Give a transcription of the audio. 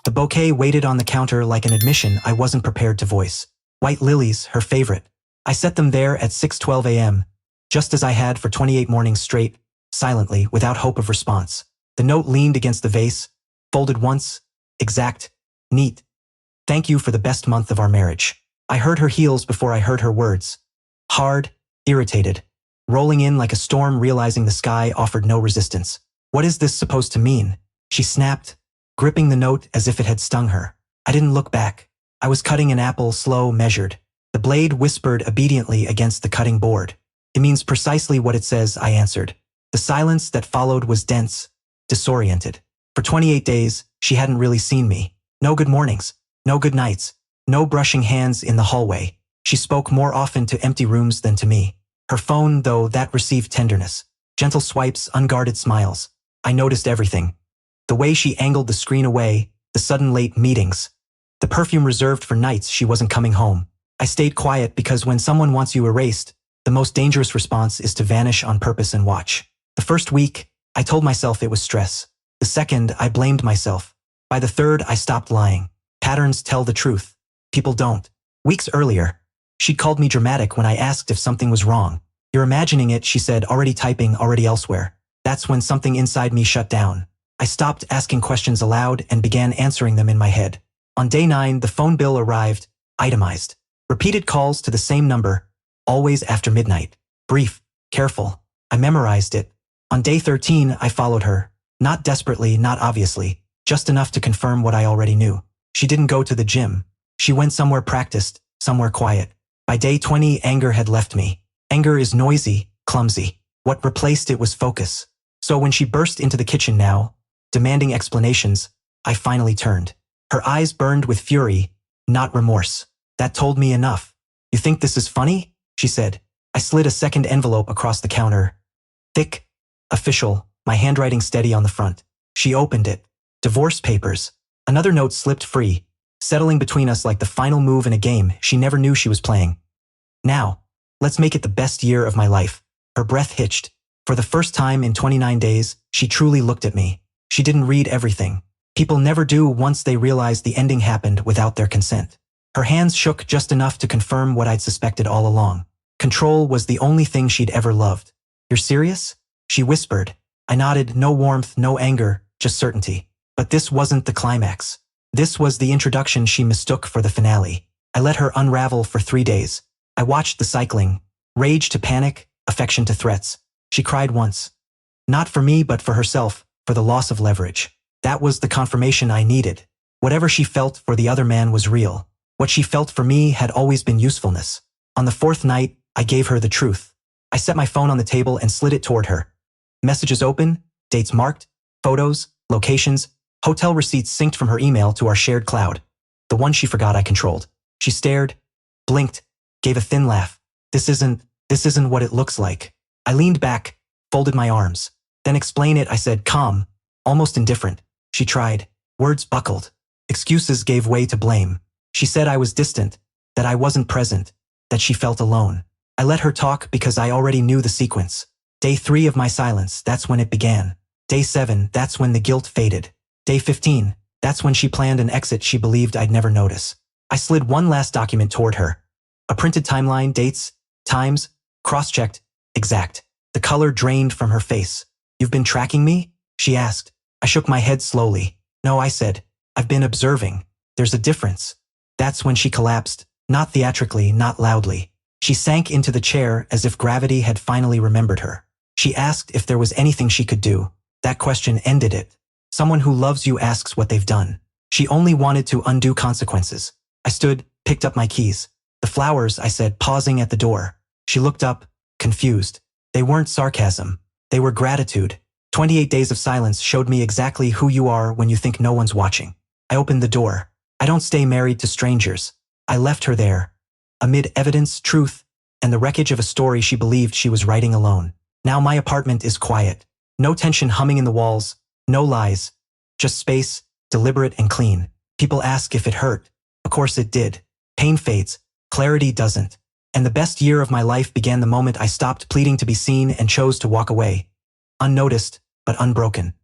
The bouquet waited on the counter like an admission I wasn't prepared to voice. White lilies, her favorite. I set them there at 6:12 a.m., just as I had for 28 mornings straight, silently, without hope of response. The note leaned against the vase, folded once, exact, neat. Thank you for the best month of our marriage. I heard her heels before I heard her words. Hard, irritated, rolling in like a storm, realizing the sky offered no resistance. What is this supposed to mean? She snapped, gripping the note as if it had stung her. I didn't look back. I was cutting an apple, slow, measured. The blade whispered obediently against the cutting board. It means precisely what it says, I answered. The silence that followed was dense, disoriented. For 28 days, she hadn't really seen me. No good mornings, no good nights, no brushing hands in the hallway. She spoke more often to empty rooms than to me. Her phone, though, that received tenderness. Gentle swipes, unguarded smiles. I noticed everything. The way she angled the screen away, the sudden late meetings. The perfume reserved for nights she wasn't coming home. I stayed quiet because when someone wants you erased, the most dangerous response is to vanish on purpose and watch. The first week, I told myself it was stress. The second, I blamed myself. By the third, I stopped lying. Patterns tell the truth. People don't. Weeks earlier, she'd called me dramatic when I asked if something was wrong. You're imagining it, she said, already typing, already elsewhere. That's when something inside me shut down. I stopped asking questions aloud and began answering them in my head. On day 9, the phone bill arrived, itemized. Repeated calls to the same number, always after midnight. Brief, careful. I memorized it. On day 13, I followed her. Not desperately, not obviously, just enough to confirm what I already knew. She didn't go to the gym. She went somewhere practiced, somewhere quiet. By day 20, anger had left me. Anger is noisy, clumsy. What replaced it was focus. So when she burst into the kitchen now, demanding explanations, I finally turned. Her eyes burned with fury, not remorse. That told me enough. You think this is funny? She said. I slid a second envelope across the counter. Thick, official, my handwriting steady on the front. She opened it. Divorce papers. Another note slipped free, settling between us like the final move in a game she never knew she was playing. Now, let's make it the best year of my life. Her breath hitched. For the first time in 29 days, she truly looked at me. She didn't read everything. People never do once they realize the ending happened without their consent. Her hands shook just enough to confirm what I'd suspected all along. Control was the only thing she'd ever loved. You're serious? She whispered. I nodded, no warmth, no anger, just certainty. But this wasn't the climax. This was the introduction she mistook for the finale. I let her unravel for 3 days. I watched the cycling. Rage to panic, affection to threats. She cried once. Not for me, but for herself, for the loss of leverage. That was the confirmation I needed. Whatever she felt for the other man was real. What she felt for me had always been usefulness. On the 4th night, I gave her the truth. I set my phone on the table and slid it toward her. Messages open, dates marked, photos, locations, hotel receipts synced from her email to our shared cloud. The one she forgot I controlled. She stared, blinked, gave a thin laugh. This isn't what it looks like. I leaned back, folded my arms. Then explain it, I said, calm, almost indifferent. She tried. Words buckled. Excuses gave way to blame. She said I was distant, that I wasn't present, that she felt alone. I let her talk because I already knew the sequence. Day 3 of my silence, that's when it began. Day 7, that's when the guilt faded. Day 15, that's when she planned an exit she believed I'd never notice. I slid one last document toward her. A printed timeline, dates, times, cross-checked, exact. The color drained from her face. You've been tracking me? She asked. I shook my head slowly. No, I said. I've been observing. There's a difference. That's when she collapsed, not theatrically, not loudly. She sank into the chair as if gravity had finally remembered her. She asked if there was anything she could do. That question ended it. Someone who loves you asks what they've done. She only wanted to undo consequences. I stood, picked up my keys. The flowers, I said, pausing at the door. She looked up, confused. They weren't sarcasm. They were gratitude. 28 days of silence showed me exactly who you are when you think no one's watching. I opened the door. I don't stay married to strangers. I left her there, amid evidence, truth, and the wreckage of a story she believed she was writing alone. Now my apartment is quiet. No tension humming in the walls, no lies. Just space, deliberate and clean. People ask if it hurt. Of course it did. Pain fades. Clarity doesn't. And the best year of my life began the moment I stopped pleading to be seen and chose to walk away. Unnoticed, but unbroken.